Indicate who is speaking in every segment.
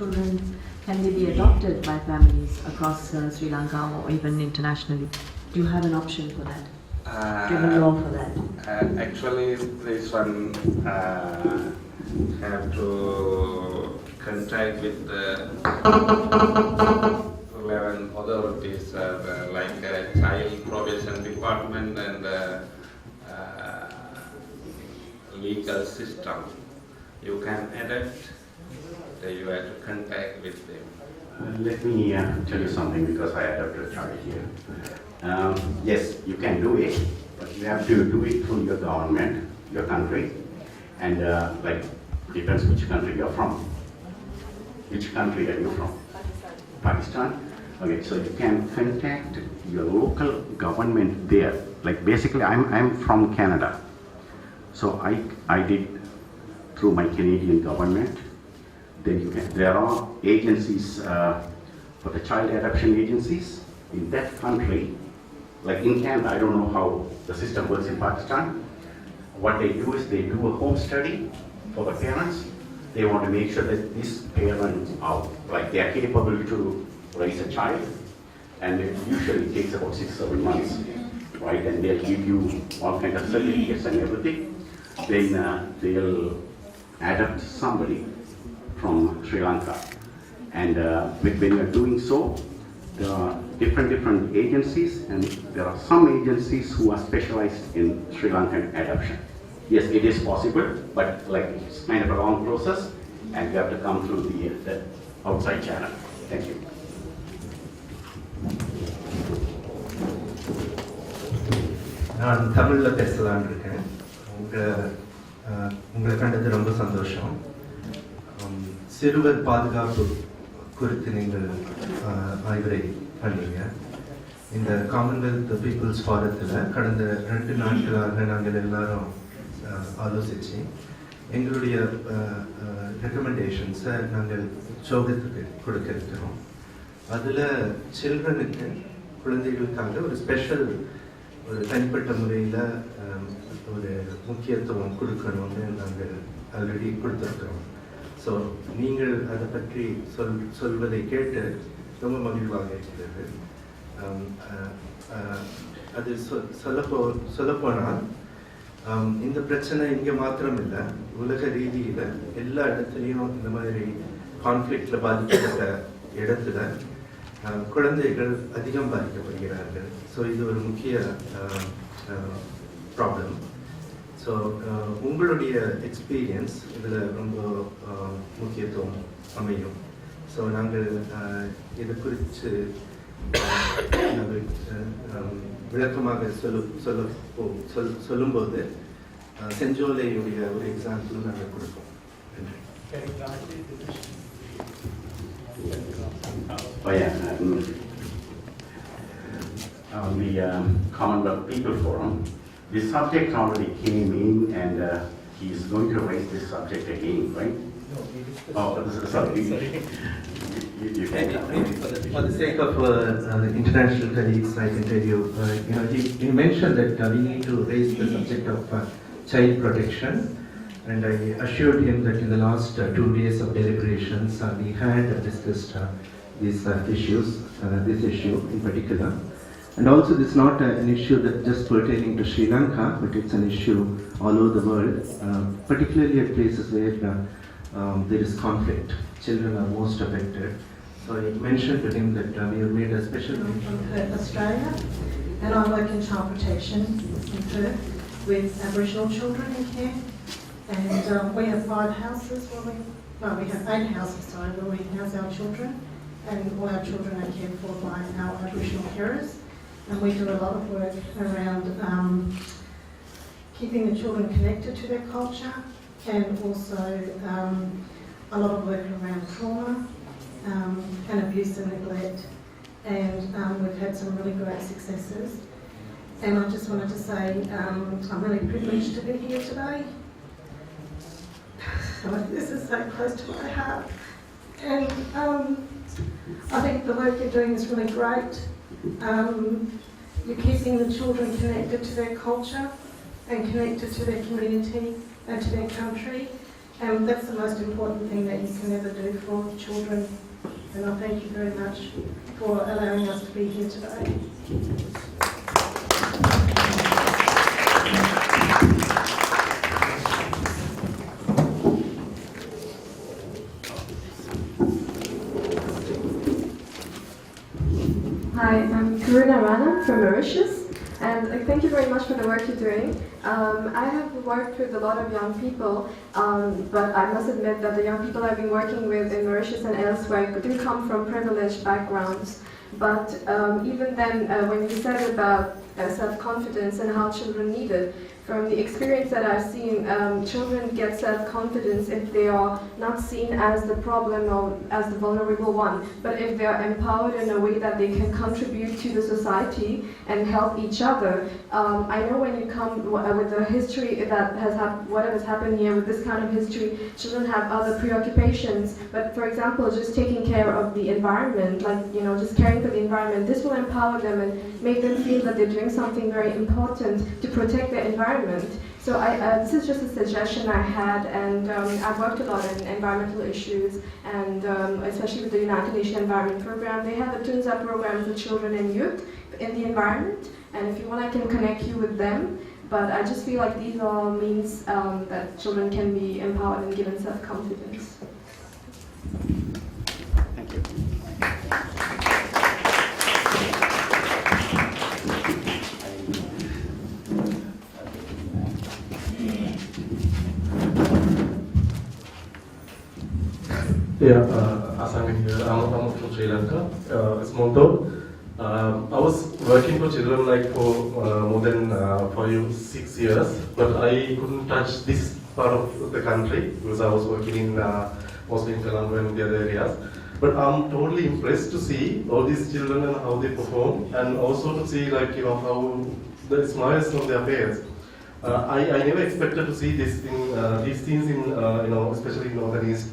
Speaker 1: children, can they be adopted by families across Sri Lanka or even internationally? Do you have an option for that? Do you have a law for that?
Speaker 2: Actually, this one have to contact with the relevant authorities like child probation department and legal system. You can adapt, you have to contact with them.
Speaker 3: Let me tell you something because I adopted a child here. Yes, you can do it, but you have to do it through your government, your country, and like depends which country you're from. Which country are you from? Pakistan. Okay, so you can contact your local government there. Like basically, I'm from Canada, so I did through my Canadian government. Then there are agencies for the child adoption agencies in that country. Like in Canada, I don't know how the system works in Pakistan. What they do is they do a home study for the parents. They want to make sure that these parents are like they are capable to raise a child, and it usually takes about 6-7 months, right? And they'll give you all kinds of certificates and everything. Then they'll adopt somebody from Sri Lanka, and when you're doing so, there are different agencies, and there are some agencies who are specialized in Sri Lankan adoption. Yes, it is possible, but like it's kind of a long process, and you have to come through the outside channel. Thank you.
Speaker 4: நான் தமிழில் பேசலான்னு இருக்கேன். உங்களை கண்டது ரொம்ப சந்தோஷம். சிறுவர் பாதுகாப்பு குறித்து நீங்கள் ஆய்வுரை பண்ணீங்க. இந்த காமன்வெல்த் பீப்புள்ஸ் ஃபாரத்தில் கடந்த 2 நாட்களாக நாங்கள் எல்லாரும் ஆலோசித்து எங்களுடைய ரெக்கமெண்டேஷன்ஸை நாங்கள் சோகத்துக்கு கொடுக்க இருக்கிறோம். அதில் சில்ட்ரனுக்கு குழந்தைகளுக்காக ஒரு ஸ்பெஷல் ஒரு தனிப்பட்ட முறையில் ஒரு முக்கியத்துவம் கொடுக்கணும்னு நாங்கள் ஆல்ரெடி கொடுத்துருக்குறோம். ஸோ நீங்கள் அதை பற்றி சொல்வதை கேட்டு ரொம்ப மகிழ்வாக இருக்கிறது. அது சொல்லப்போனால் இந்த பிரச்சனை இங்கே மாத்திரம் இல்லை, உலக ரீதியில் எல்லா இடத்துலையும் இந்த மாதிரி கான்ஃப்ளிக்டில் பாதிக்கப்பட்ட இடத்துல குழந்தைகள் அதிகம் பாதிக்கப்படுகிறார்கள். ஸோ இது ஒரு முக்கிய ப்ராப்ளம். ஸோ உங்களுடைய எக்ஸ்பீரியன்ஸ் இதில் ரொம்ப முக்கியத்துவம் அமையும். ஸோ நாங்கள் இது குறித்து நாங்கள் விளக்கமாக சொல்லும்போது செஞ்சோலையுடைய ஒரு எக்ஸாம்பிளும் நாங்கள் கொடுப்போம்.
Speaker 3: The Commonwealth People Forum, this subject already came in, and he is going to raise this subject again, right? No, sorry.
Speaker 4: Maybe for the sake of the international colleagues, I can tell you, he mentioned that we need to raise the subject of child protection, and I assured him that in the last 2 days of deliberations, we had discussed these issues, this issue in particular. And also, this is not an issue that just pertaining to Sri Lanka, but it's an issue all over the world, particularly at places where there is conflict. Children are most affected. So I mentioned to him that we have made a special
Speaker 5: from Perth, Australia, and I work in child protection in Perth with Aboriginal children in care. And we have 5 houses, we have 8 houses, where we house our children, and all our children are cared for by our Aboriginal carers. And we do a lot of work around keeping the children connected to their culture, and also a lot of work around trauma and abuse and neglect. And we've had some really great successes. And I just wanted to say I'm really privileged to be here today. This is so close to my heart. And I think the work you're doing is really great. You're keeping the children connected to their culture and connected to their community and to their country, And that's the most important thing that you can ever do for children. And I thank you very much for allowing us to be here today.
Speaker 6: Hi, I'm Karuna Rana from Mauritius, and thank you very much for the work you're doing. I have worked with a lot of young people, but I must admit that the young people I've been working with in Mauritius and elsewhere do come from privileged backgrounds. But even then, when you said about self-confidence and how children need it, from the experience that I've seen, children get self-confidence if they are not seen as the problem or as the vulnerable one, but if they are empowered in a way that they can contribute to the society and help each other. I know when you come with the history that has whatever's happened here, with this kind of history, children have other preoccupations, but for example, just taking care of the environment, like, you know, just caring for the environment, this will empower them and make them feel that they're doing something very important to protect their environment. So this is just a suggestion I had, and I've worked a lot in environmental issues, and especially with the United Nations Environment Program. They have a Tunza program for children and youth in the environment, and if you want I can connect you with them. But I just feel like these are means that children can be empowered and given self-confidence.
Speaker 3: Thank you.
Speaker 7: Yeah, Asami here. I'm from Sri Lanka. It's Monto. I was working for children like for more than 5-6 years, but I couldn't touch this part of the country because I was working in mostly in Colombo and the other areas. But I'm totally impressed to see all these children and how they perform, and also to see, like, you know, how the smiles on their faces. I never expected to see these things in you know, especially in Northern East.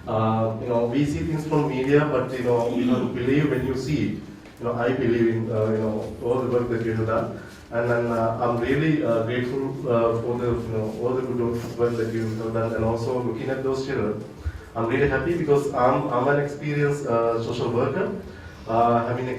Speaker 7: You know, we see things from media, but you know, you have to believe when you see it. You know, I believe in you know, all the work that you have done, and then I'm really grateful for the, you know, all the good work that you have done, and also looking at those children. I'm really happy because I'm an experienced social worker, having a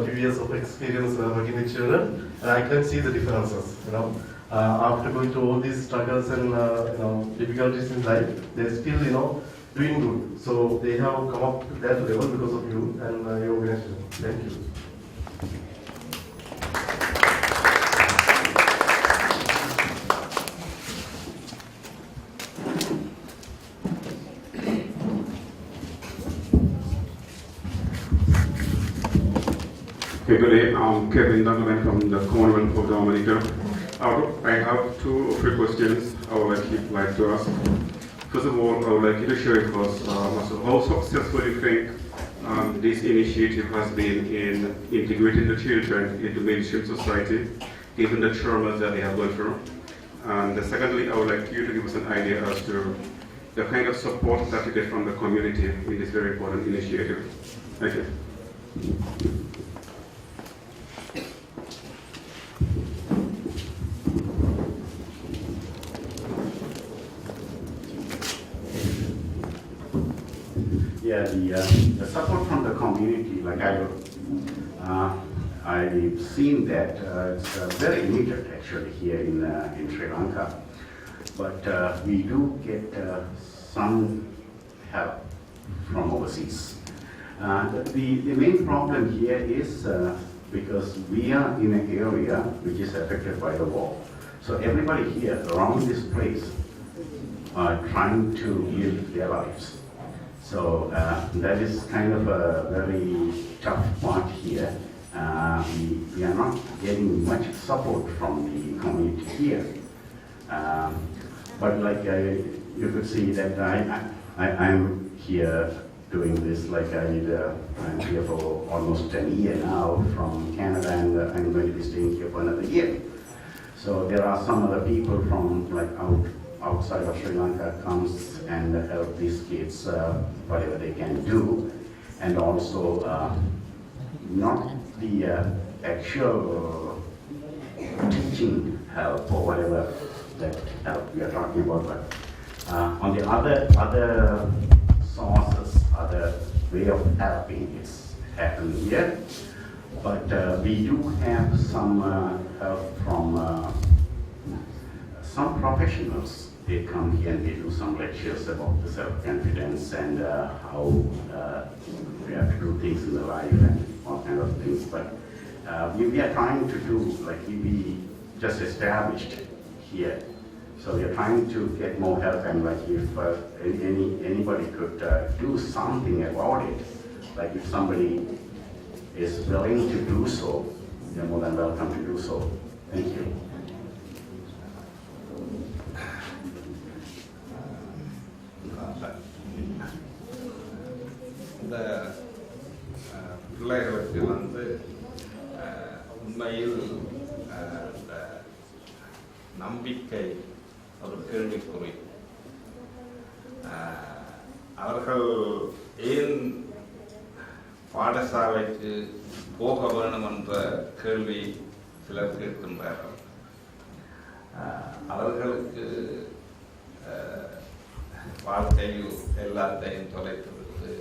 Speaker 7: few years of experience working with children, and I can see the differences. You know, after going through all these struggles and you know, difficulties in life, they still, you know, doing good. So they have come up to that level because of you and your organization. Thank you.
Speaker 8: Okay, good day. I'm Kevin Duncan from the Commonwealth of Dominica. I have 2 or 3 questions I would like to ask. First of all, I would like you to share with us how successful you think this initiative has been in integrating the children into mainstream society, given the traumas that they have gone through. And secondly, I would like you to give us an idea as to the kind of support that you get from the community in this very important initiative. Thank you.
Speaker 3: Yeah, the support from the community, like I've seen that it's very limited actually here in Sri Lanka, but we do get some help from overseas. The main problem here is because we are in an area which is affected by the war. So everybody here around this place are trying to live their lives. So that is kind of a very tough part here. We are not getting much support from the community here. But like you could see that I'm here doing this, like I'm here for almost 10 years now from Canada, and I'm going to be staying here for another year. So there are some other people from like outside of Sri Lanka comes and help these kids whatever they can do, and also not the actual teaching help or whatever that help we are talking about, but On the other sources, other way of helping, it's happened here. But we do have some help from some professionals. They come here and they do some lectures about the self-confidence and how we have to do things in the life and all kind of things. But we are trying to do, like we just established here. So we are trying to get more help, and like if anybody could do something about it, like if somebody is willing to do so, you're more than welcome to do so. Thank you.
Speaker 2: இந்த பிள்ளைகளுக்கு வந்து உண்மையில் இந்த நம்பிக்கை ஒரு கேள்விக்குறி. அவர்கள் ஏன் பாடசாலைக்கு போக வேண்டும் என்ற கேள்வி சிலர் கேட்கின்றார்கள். அவர்களுக்கு வாழ்க்கையில் எல்லாத்தையும் தொலைத்துவிட்டு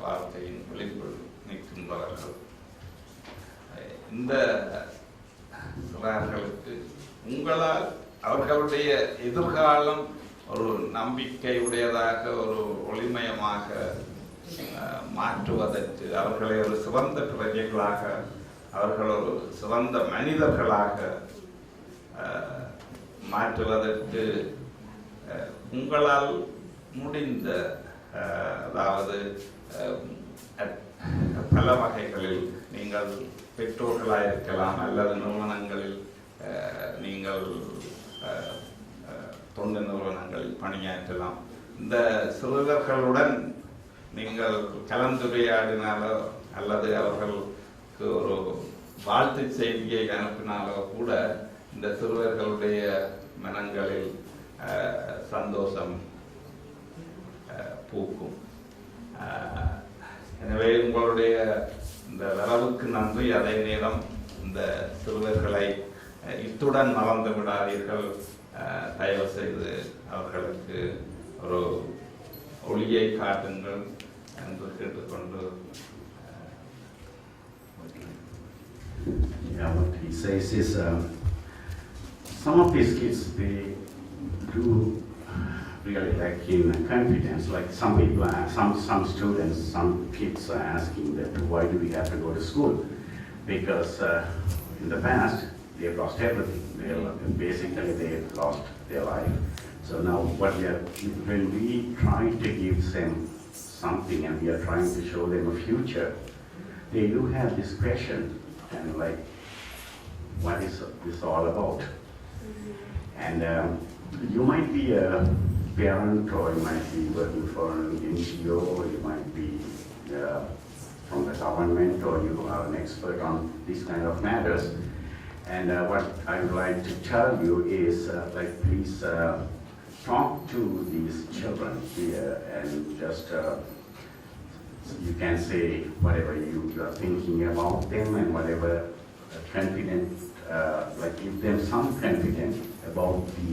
Speaker 2: வாழ்க்கையின் விளிம்பில் நிற்கின்றவர்கள். இந்த சிறார்களுக்கு உங்களால் அவர்களுடைய எதிர்காலம் ஒரு நம்பிக்கை உடையதாக, ஒரு ஒளிமயமாக மாற்றுவதற்கு, அவர்களை ஒரு சிறந்த பிரஜைகளாக, அவர்கள் ஒரு சிறந்த மனிதர்களாக மாற்றுவதற்கு உங்களால் முடிந்த, அதாவது பல வகைகளில் நீங்கள் பெற்றோர்களாக இருக்கலாம், அல்லது நிறுவனங்களில் நீங்கள் தொண்டு நிறுவனங்களில் பணியாற்றலாம். இந்த சிறுவர்களுடன் நீங்கள் கலந்துரையாடினாலோ அல்லது அவர்களுக்கு ஒரு வாழ்த்து செய்தியை அனுப்பினாலோ கூட இந்த சிறுவர்களுடைய மனங்களில் சந்தோஷம் பூக்கும். எனவே உங்களுடைய இந்த வரவுக்கு நன்றி. அதே நேரம் இந்த சிறுவர்களை இத்துடன் மறந்து விடாதீர்கள். தயவு செய்து அவர்களுக்கு ஒரு ஒளியை காட்டுங்கள் என்று கேட்டுக்கொண்டு.
Speaker 3: Yeah, what he says is some of these kids, they do really lack in confidence. Like some people, some students, some kids are asking that why do we have to go to school? Because in the past they've lost everything. Basically they've lost their life. So now when we try to give them something and we are trying to show them a future, they do have this question and like, what is this all about? And you might be a parent, or you might be working for an NGO, or you might be from the government, or you are an expert on these kind of matters. And what I would like to tell you is, like, please talk to these children here and just you can say whatever you are thinking about them and whatever confident, like give them some confidence about the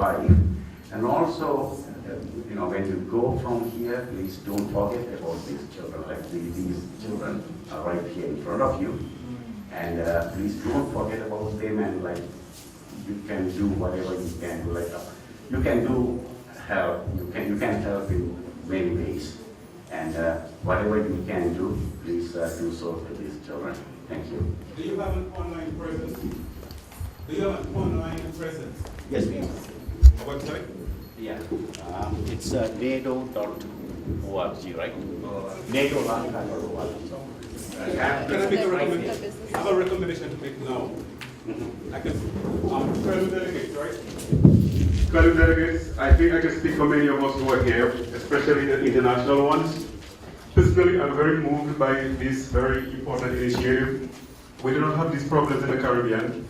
Speaker 3: life. And also, when you go from here, please don't forget about these children. Like these children are right here in front of you. And please don't forget about them, and like you can do whatever you can do. Like you can do help. You can help in many ways, and whatever you can do, please do so for these children. Thank you.
Speaker 9: Do you have an online presence? Do you have an online presence?
Speaker 3: Yes, we do.
Speaker 9: A website?
Speaker 3: Yeah. It's NATO.org, right? NATO.org.
Speaker 9: Can I make a recommendation? I have a recommendation to make now. I can, fellow delegates, right? Fellow delegates, I think I can speak for many of us who are here, especially the international ones. Personally, I'm very moved by this very important initiative. We do not have these problems in the Caribbean,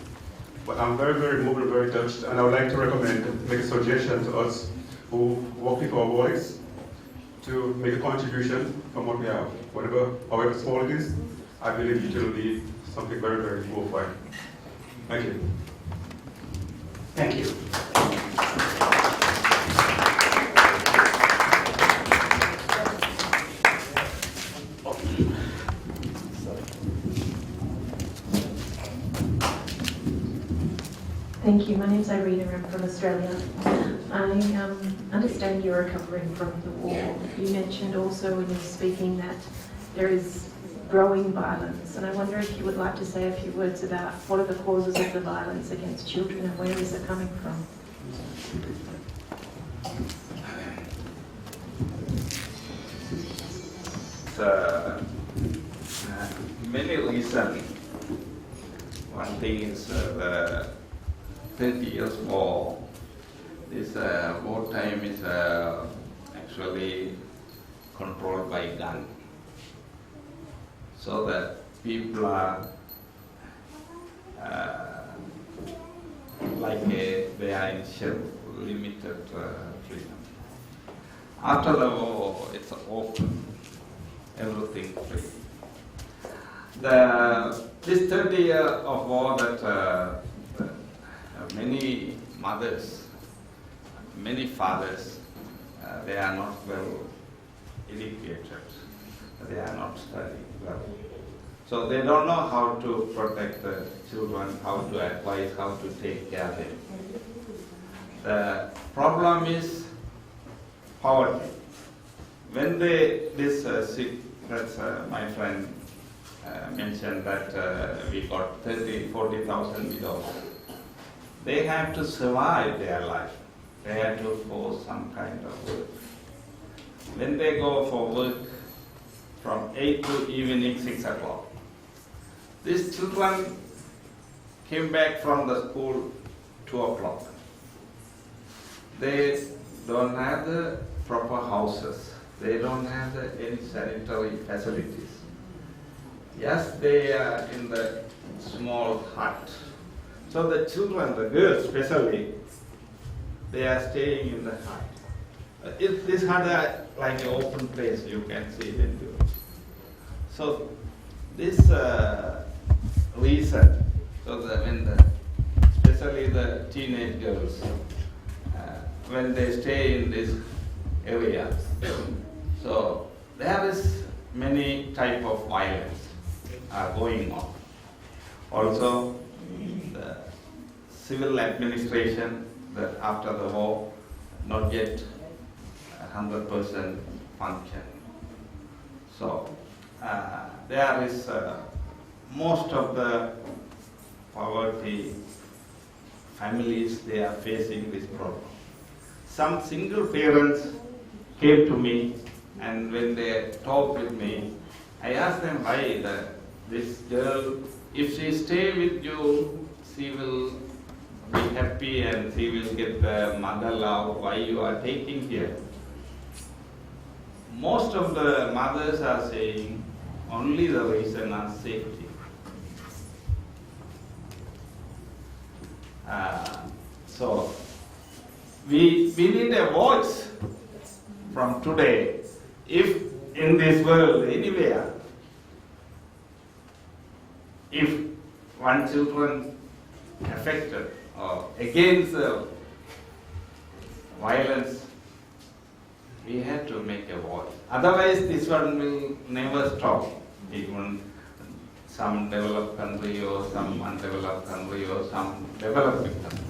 Speaker 9: but I'm very, very moved and very touched, and I would like to make a suggestion to us who work with our voice to make a contribution from what we have. However small it is, I believe it will be something very, very worthwhile. Thank you.
Speaker 3: Thank you.
Speaker 10: Thank you. My name's Irene and I'm from Australia. I understand you're recovering from the war. You mentioned also in your speaking that there is growing violence, and I wonder if you would like to say a few words about what are the causes of the violence against children and where is it coming from?
Speaker 2: Many reasons. One thing is the 30 years war. This war time is actually controlled by gun, so that people are they are in limited freedom. After the war, it's open, everything free. This 30 years of war that many mothers, many fathers, they are not well educated, they are not studying well. So they don't know how to protect the children, how to advise, how to take care of them. The problem is poverty. When my friend mentioned that we got 40,000 widows. They have to survive their life. They have to go some kind of work. When they go for work from 8 to evening 6 o'clock, these children came back from the school 2 o'clock. They don't have the proper houses. They don't have any sanitary facilities. Yes, they are in the small hut. So the children, the girls especially, they are staying in the hut. If this hut is like an open place, you can see them. So this reason, so that especially the teenage girls, when they stay in this area, so there is many type of violence going on. Also, the civil administration, after the war, not yet 100% function. So there is most of the poverty families, they are facing this problem. Some single parents came to me, and when they talked with me, I asked them why this girl, if she stay with you, she will be happy and she will get the mother love. Why you are taking here? Most of the mothers are saying only the reason is safety. So we need a voice from today. If in this world anywhere, if one children affected or against violence, we have to make a voice. Otherwise, this one will never stop. Even some developed country or some undeveloped country or some developing country.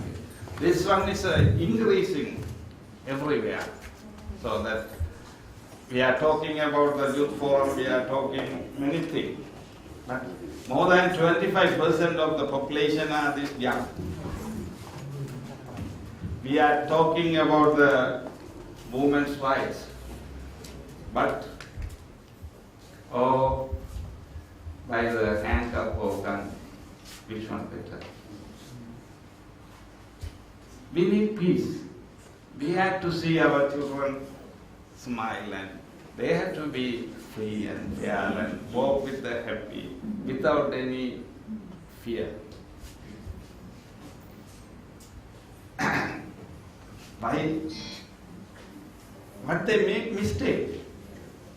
Speaker 2: This one is increasing everywhere. So that we are talking about the youth forum, we are talking many things. But more than 25% of the population are this young. We are talking about the women's rights. But, by the handcuff or gun, which one better? We need peace. We have to see our children smile, and they have to be free and fair and walk with the happy, without any fear. Why? What they make mistake,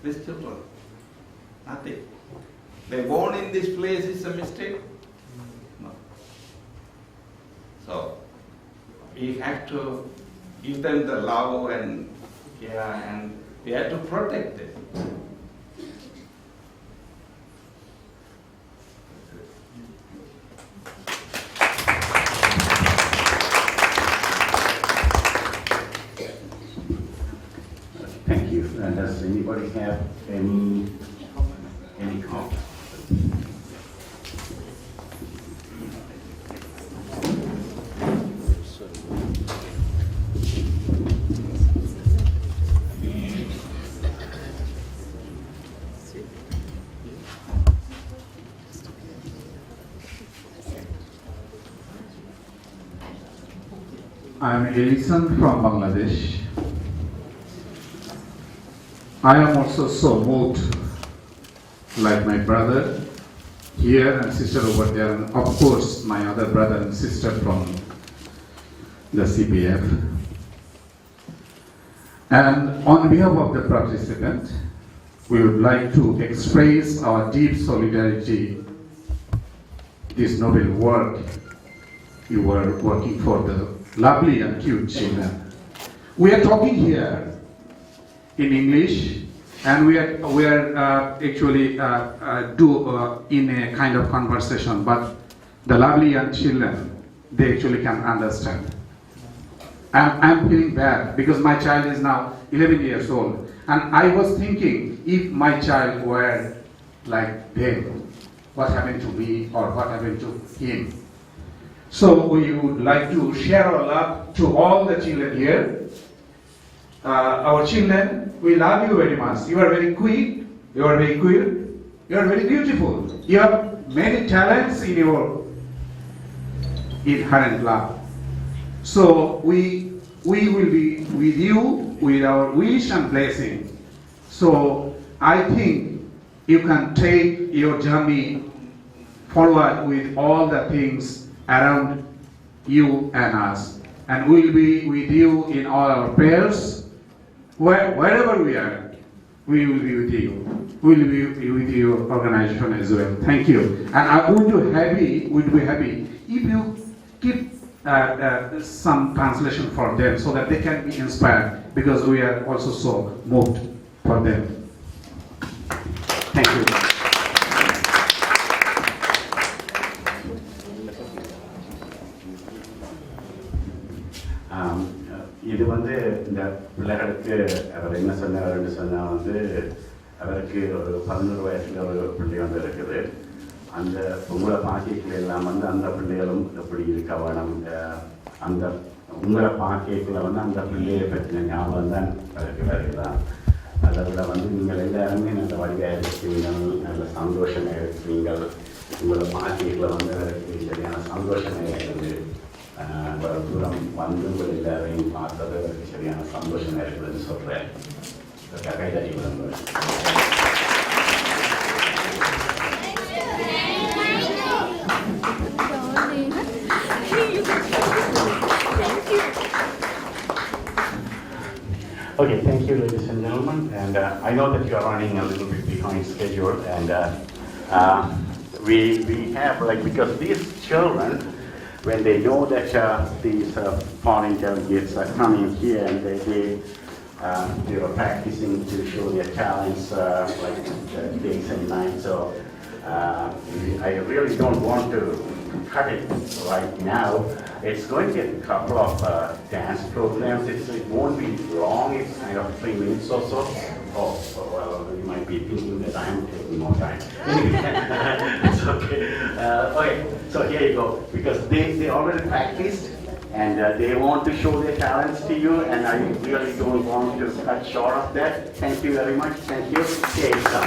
Speaker 2: these children? Nothing. They born in this place is a mistake? No. So we have to give them the love and care, and we have to protect them.
Speaker 3: any comments?
Speaker 11: I am Elison from Bangladesh. I am also so moved, like my brother here and sister over there, and of course my other brother and sister from the CPF. And on behalf of the participant, we would like to express our deep solidarity. This noble work you were working for the lovely and cute children. We are talking here in English, and we are actually in a kind of conversation, but the lovely young children, they actually can understand. I'm feeling bad because my child is now 11 years old, and I was thinking if my child were like them, what happened to me or what happened to him. So we would like to share our love to all the children here. Our children, we love you very much. You are very quick, you are very cute, you are very beautiful. You have many talents in your inherent love. So we will be with you with our wish and blessing. So I think you can take your journey forward with all the things around you and us, and we'll be with you in all our prayers. Wherever we are, we will be with you. We will be with your organization as well. Thank you. And I would be happy if you keep some translation for them so that they can be inspired, because we are also so moved for them. Thank you.
Speaker 3: இது வந்து இந்த பிள்ளைகளுக்கு அவர் என்ன சொன்னார்னு சொன்னால் வந்து அவருக்கு ஒரு 11 வயசுல ஒரு பிள்ளை வந்து இருக்குது. அந்த உங்களை பாக்கிகள் எல்லாம் வந்து அந்த பிள்ளைகளும் எப்படி இருக்க வேணும், அந்த உங்களை பாக்கிகளை வந்து அந்த பிள்ளையை பற்றின ஞாபகம் தான் அவருக்கு வருகிறான். அதில் வந்து நீங்கள் எல்லாருமே நல்ல வழியாக இருக்கிறீங்கள், நல்ல சந்தோஷமாக இருக்கிறீங்கள். உங்களை பாக்கிகளை வந்து அவருக்கு சரியான சந்தோஷமாக இருக்குது. இவ்வளவு தூரம் வந்து உங்கள் எல்லாரையும் பார்த்தது எனக்கு சரியான சந்தோஷமாக இருக்குதுன்னு சொல்கிறேன். கைதட்டி விளம்புறேன். Okay, thank you, ladies and gentlemen. And I know that you are running a little bit behind schedule, and we have, like, because these children, when they know that these foreign delegates are coming here and they were practicing to show their talents like days and nights. So I really don't want to cut it right now. It's going to be a couple of dance programs. It won't be long. It's kind of 3 minutes or so. Oh, well, you might be thinking that I'm taking more time. It's okay. Okay, so here you go. Because they already practiced and they want to show their talents to you, and I really don't want to cut short of that. Thank you very much. Thank you. Here you go.